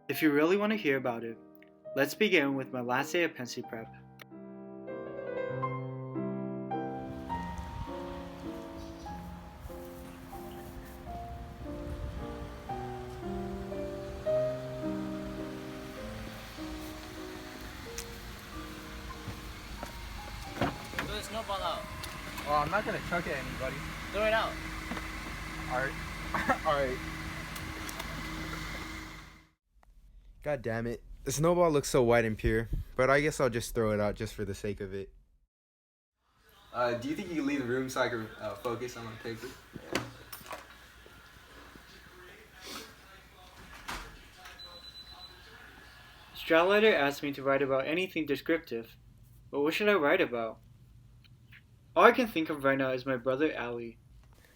If you really want to hear about it, let's begin with my last day of Pensy Prep. Throw the snowball out. Well, I'm not gonna chuck it at anybody. Throw it out. Alright. Alright. God damn it. The snowball looks so white and pure, but I guess I'll just throw it out just for the sake of it. Do you think you can leave the room so I can focus on my paper? Stratlater asked me to write about anything descriptive, but what should I write about? All I can think of right now is my brother Ali.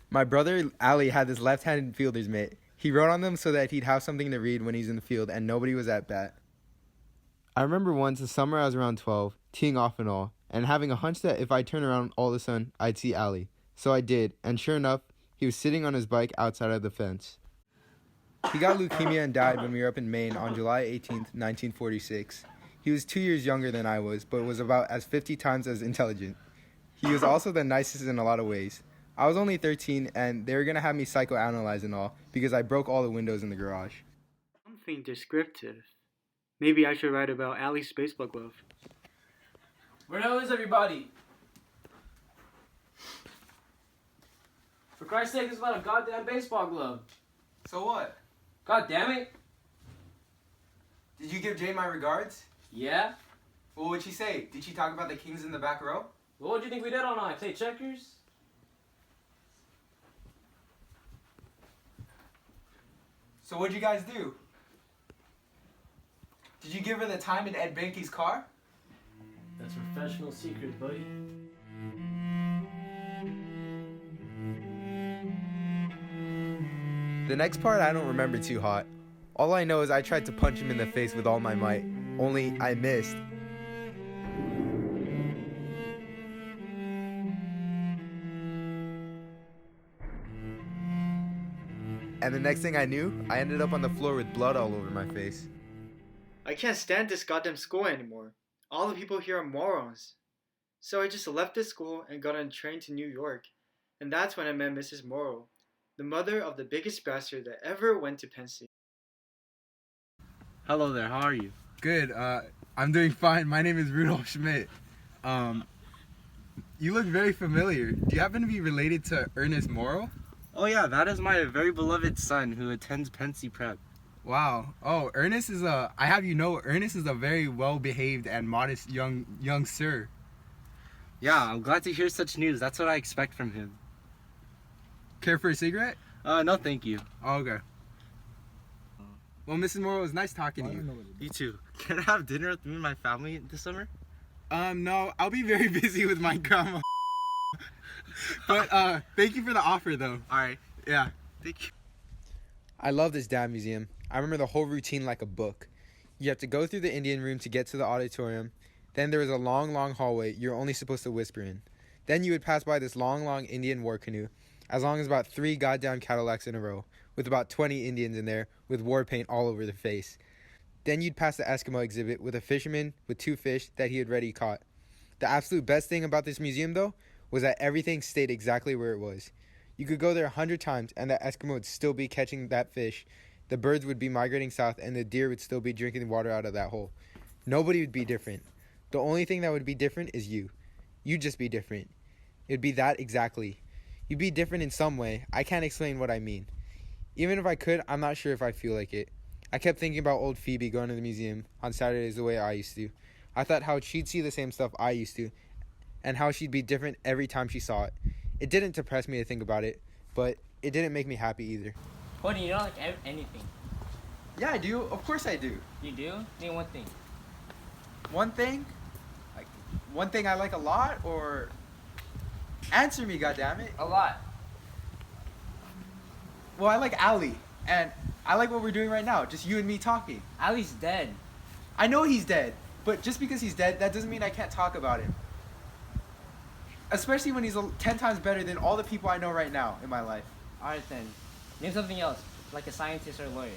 My brother Ali had this left-handed fielder's mitt. He wrote on them so that he'd have something to read when he's in the field and nobody was at bat. I remember once the summer I was around 12, teeing off and all, and having a hunch that if I turned around all of a sudden, I'd see Ali. So I did, and sure enough, he was sitting on his bike outside of the fence. He got leukemia and died when we were up in Maine on July 18th, 1946. He was 2 years younger than I was, but was about as 50 times as intelligent. He was also the nicest in a lot of ways. I was only 13, and they were going to have me psychoanalyze and all, because I broke all the windows in the garage. Something descriptive. Maybe I should write about Ali's baseball glove. Where the hell is everybody? For Christ's sake, it's about a goddamn baseball glove. So what? God damn it. Did you give Jay my regards? Yeah? What would she say? Did she talk about the Kings in the back row? What would you think we did all night? Play checkers? So what'd you guys do? Did you give her the time in Ed Benke's car? That's professional secret, buddy. The next part I don't remember too hot. All I know is I tried to punch him in the face with all my might, only I missed. And the next thing I knew, I ended up on the floor with blood all over my face. I can't stand this goddamn school anymore. All the people here are morons. So I just left this school and got on a train to New York. And that's when I met Mrs. Morrow, the mother of the biggest bastard that ever went to Pensy. Hello there, how are you? Good, I'm doing fine. My name is Rudolph Schmidt. You look very familiar. Do you happen to be related to Ernest Morrow? Oh yeah, that is my very beloved son who attends Pensy Prep. Wow. Oh, Ernest is Ernest is a very well-behaved and modest young sir. Yeah, I'm glad to hear such news. That's what I expect from him. Care for a cigarette? No thank you. Oh, okay. Well, Mrs. Morrow, it was nice talking to you. You too. Can I have dinner with me and my family this summer? No, I'll be very busy with my grandma. But, thank you for the offer, though. Alright. Yeah. Thank you. I love this damn museum. I remember the whole routine like a book. You have to go through the Indian room to get to the auditorium. Then there was a long, long hallway you're only supposed to whisper in. Then you would pass by this long, long Indian war canoe, as long as about 3 goddamn Cadillacs in a row, with about 20 Indians in there with war paint all over their face. Then you'd pass the Eskimo exhibit with a fisherman with 2 fish that he had already caught. The absolute best thing about this museum, though, was that everything stayed exactly where it was. You could go there 100 times and the Eskimo would still be catching that fish. The birds would be migrating south and the deer would still be drinking water out of that hole. Nobody would be different. The only thing that would be different is you. You'd just be different. It'd be that exactly. You'd be different in some way. I can't explain what I mean. Even if I could, I'm not sure if I feel like it. I kept thinking about old Phoebe going to the museum on Saturdays the way I used to. I thought how she'd see the same stuff I used to, and how she'd be different every time she saw it. It didn't depress me to think about it, but it didn't make me happy either. What, you don't like anything? Yeah, I do. Of course I do. You do? Name one thing. One thing? Like, one thing I like a lot, or... Answer me, goddammit. A lot. Well, I like Ali, and I like what we're doing right now, just you and me talking. Ali's dead. I know he's dead, but just because he's dead, that doesn't mean I can't talk about him. Especially when he's 10 times better than all the people I know right now in my life. Alright then. Name something else, like a scientist or a lawyer.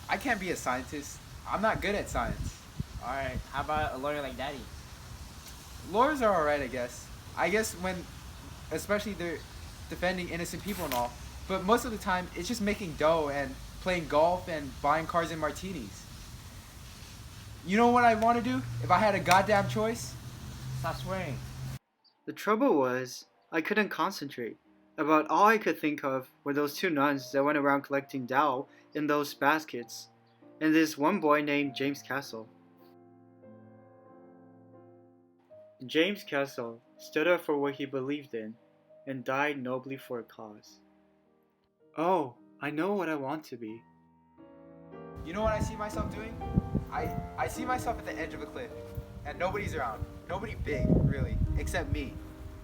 I can't be a scientist. I'm not good at science. Alright, how about a lawyer like Daddy? Lawyers are alright, I guess. I guess when, especially they're defending innocent people and all. But most of the time, it's just making dough and playing golf and buying cars and martinis. You know what I want to do if I had a goddamn choice? Stop swearing. The trouble was, I couldn't concentrate. About all I could think of were those two nuns that went around collecting dough in those baskets, and this one boy named James Castle. James Castle stood up for what he believed in and died nobly for a cause. Oh, I know what I want to be. You know what I see myself doing? I see myself at the edge of a cliff, and nobody's around. Nobody big, really, except me.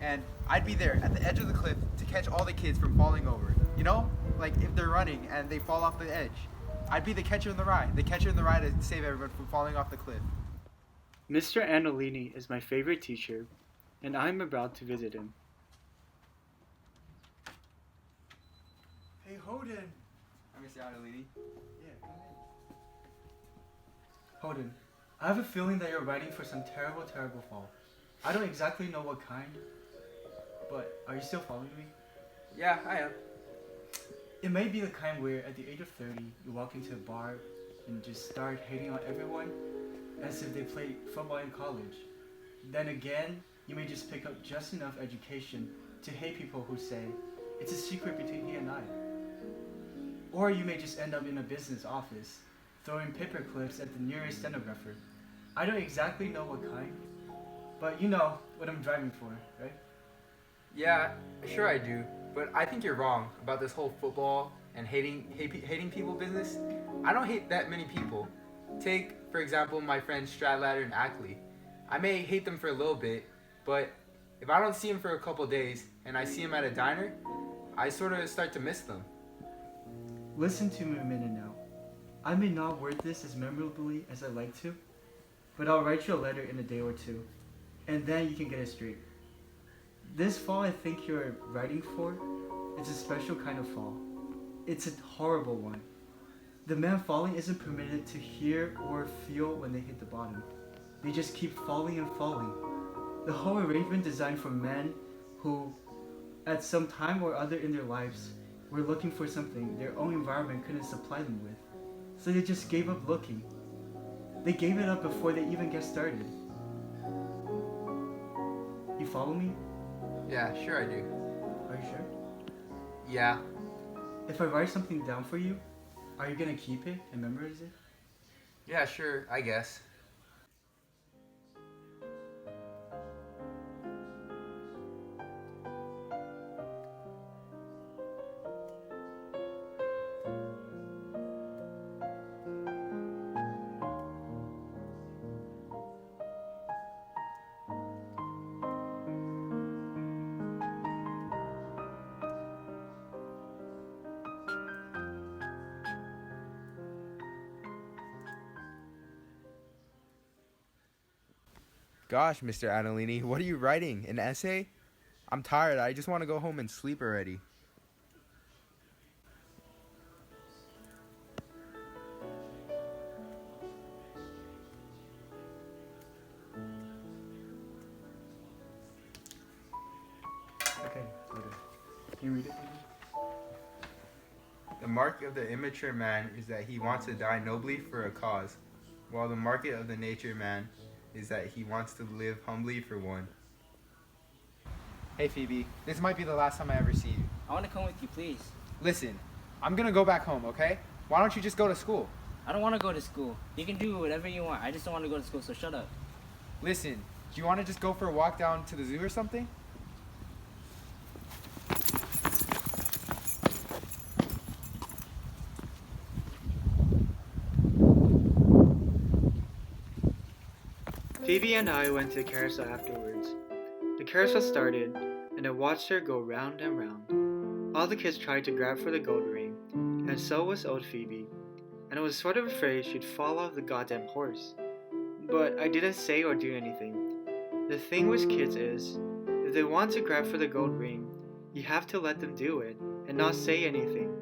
And I'd be there at the edge of the cliff to catch all the kids from falling over. You know? Like if they're running and they fall off the edge. I'd be the catcher in the rye to save everyone from falling off the cliff. Mr. Annolini is my favorite teacher, and I'm about to visit him. Hey, Holden. I'm Mr. Annolini. Yeah, come in. Holden, I have a feeling that you're writing for some terrible fall. I don't exactly know what kind, but are you still following me? Yeah, I am. It may be the kind where at the age of 30, you walk into a bar and just start hating on everyone as if they played football in college. Then again, you may just pick up just enough education to hate people who say, it's a secret between he and I. Or you may just end up in a business office, throwing paper clips at the nearest stenographer. I don't exactly know what kind, but you know what I'm driving for, right? Yeah, sure I do. But I think you're wrong about this whole football and hating people business. I don't hate that many people. Take, for example, my friends Stradlater and Ackley. I may hate them for a little bit, but if I don't see them for a couple days and I see them at a diner, I sort of start to miss them. Listen to me a minute now. I may not word this as memorably as I'd like to, but I'll write you a letter in a day or two, and then you can get it straight. This fall I think you're writing for is a special kind of fall. It's a horrible one. The man falling isn't permitted to hear or feel when they hit the bottom. They just keep falling and falling. The whole arrangement designed for men who, at some time or other in their lives, were looking for something their own environment couldn't supply them with. So they just gave up looking. They gave it up before they even get started. You follow me? Yeah, sure I do. Are you sure? Yeah. If I write something down for you, are you gonna keep it and memorize it? Yeah, sure, I guess. Gosh, Mr. Annolini, what are you writing? An essay? I'm tired. I just want to go home and sleep already. Okay, later. Can you read it? The mark of the immature man is that he wants to die nobly for a cause, while the mark of the nature man is that he wants to live humbly for one. Hey Phoebe, this might be the last time I ever see you. I want to come with you, please. Listen, I'm gonna go back home, okay? Why don't you just go to school? I don't want to go to school. You can do whatever you want. I just don't want to go to school, so shut up. Listen, do you want to just go for a walk down to the zoo or something? Phoebe and I went to the carousel afterwards. The carousel started, and I watched her go round and round. All the kids tried to grab for the gold ring, and so was old Phoebe, and I was sort of afraid she'd fall off the goddamn horse. But I didn't say or do anything. The thing with kids is, if they want to grab for the gold ring, you have to let them do it, and not say anything.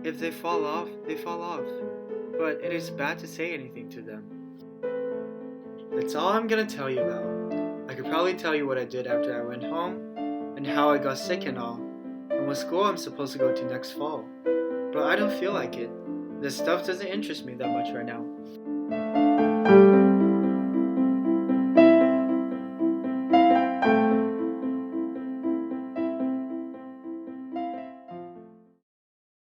If they fall off, they fall off. but it is bad to say anything to them. That's all I'm gonna tell you about. I could probably tell you what I did after I went home, and how I got sick and all, and what school I'm supposed to go to next fall. But I don't feel like it. This stuff doesn't interest me that much right now.